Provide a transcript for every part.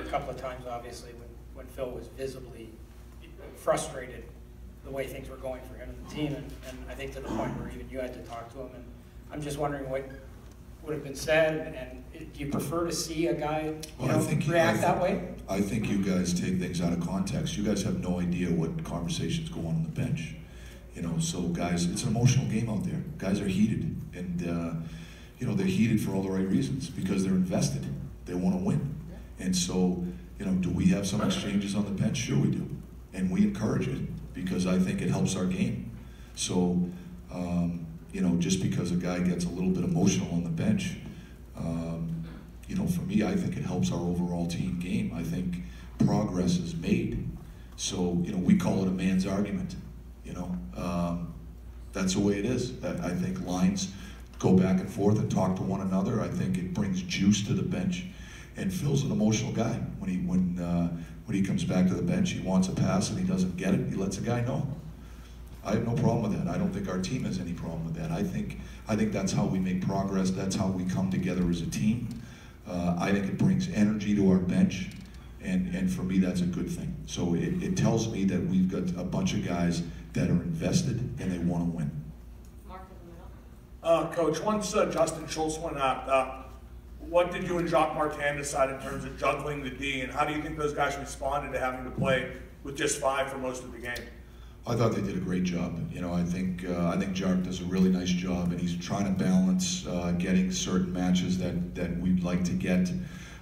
couple of times, obviously, when Phil was visibly frustrated the way things were going for him and the team, and I think to the point where even you had to talk to him. And I'm just wondering what would have been said, and do you prefer to see a guy react that way? I think you guys take things out of context. You guys have no idea what conversations go on the bench. You know, so guys, it's an emotional game out there. Guys are heated, and you know, they're heated for all the right reasons, because they're invested. They want to win. And so, you know, do we have some exchanges on the bench? Sure we do. And we encourage it, because I think it helps our game. So, you know, just because a guy gets a little bit emotional on the bench, you know, for me, I think it helps our overall team game. I think progress is made. So, you know, we call it a man's argument, you know. That's the way it is. I think lines go back and forth and talk to one another. I think it brings juice to the bench. And Phil's an emotional guy. When he comes back to the bench, he wants a pass and he doesn't get it, he lets a guy know. I have no problem with that. I don't think our team has any problem with that. I think that's how we make progress. That's how we come together as a team. I think it brings energy to our bench, and for me, that's a good thing. So it tells me that we've got a bunch of guys that are invested and they want to win. Mark in the middle. Coach, once Justin Schultz went out, what did you and Jacques Martin decide in terms of juggling the D, and how do you think those guys responded to having to play with just 5 for most of the game? I thought they did a great job. You know, I think Jacques does a really nice job, and he's trying to balance getting certain matches that we'd like to get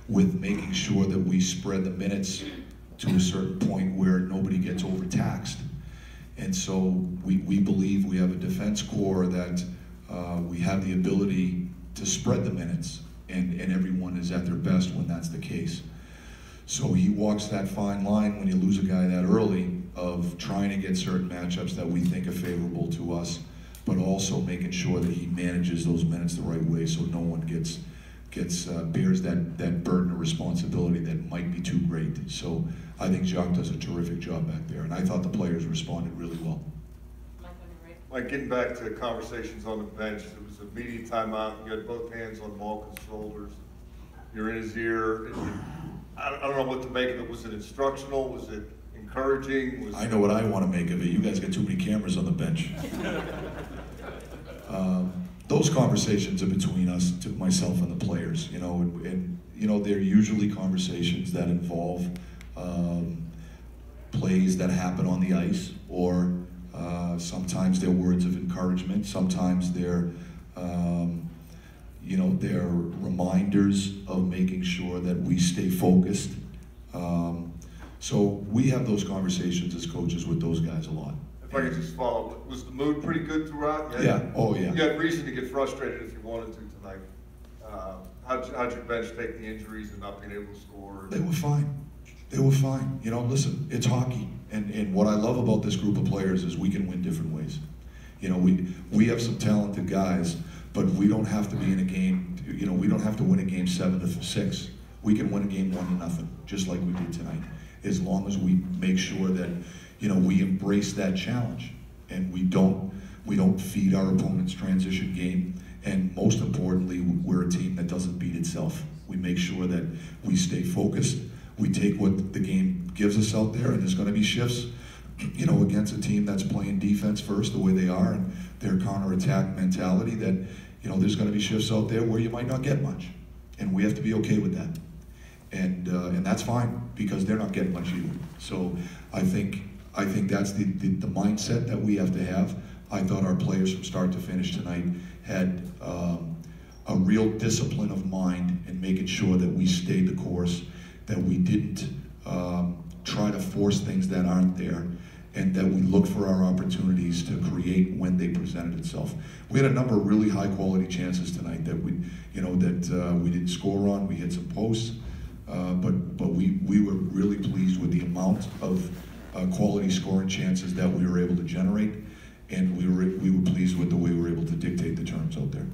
with making sure that we spread the minutes to a certain point where nobody gets overtaxed. And so we believe we have a defense core that we have the ability to spread the minutes, and everyone is at their best when that's the case. So he walks that fine line when you lose a guy that early of trying to get certain matchups that we think are favorable to us, but also making sure that he manages those minutes the right way so no one bears that burden of responsibility that might be too great. So I think Jacques does a terrific job back there, and I thought the players responded really well. Mike, getting back to conversations on the bench, it was a media timeout. You had both hands on Malkin's shoulders. You're in his ear. I don't know what to make of it. Was it instructional? Was it encouraging? I know what I want to make of it. You guys got too many cameras on the bench. Those conversations are between us, myself and the players. You know, and you know, they're usually conversations that involve plays that happen on the ice, or sometimes they're words of encouragement. Sometimes they're you know, they're reminders of making sure that we stay focused. So we have those conversations as coaches with those guys a lot. If I could just follow, was the mood pretty good throughout? Yeah, oh yeah. You had reason to get frustrated if you wanted to tonight. How'd your bench take the injuries and not being able to score? They were fine. They were fine. You know, listen, it's hockey. And what I love about this group of players is we can win different ways. You know, we have some talented guys, but we don't have to be in a game, you know, we don't have to win a game 7-6. We can win a game 1-0, just like we did tonight, as long as we make sure that, you know, we embrace that challenge and we don't feed our opponent's transition game. And most importantly, we're a team that doesn't beat itself. We make sure that we stay focused. We take what the game gives us out there, and there's going to be shifts, you know, against a team that's playing defense first the way they are, and their counterattack mentality, that, you know, there's going to be shifts out there where you might not get much, and we have to be okay with that. And that's fine, because they're not getting much either. So I think that's the mindset that we have to have. I thought our players from start to finish tonight had a real discipline of mind in making sure that we stayed the course, that we didn't try to force things that aren't there, and that we look for our opportunities to create when they presented itself. We had a number of really high quality chances tonight that we didn't score on. We hit some posts, but we were really pleased with the amount of quality scoring chances that we were able to generate, and we were pleased with the way we were able to dictate the terms out there.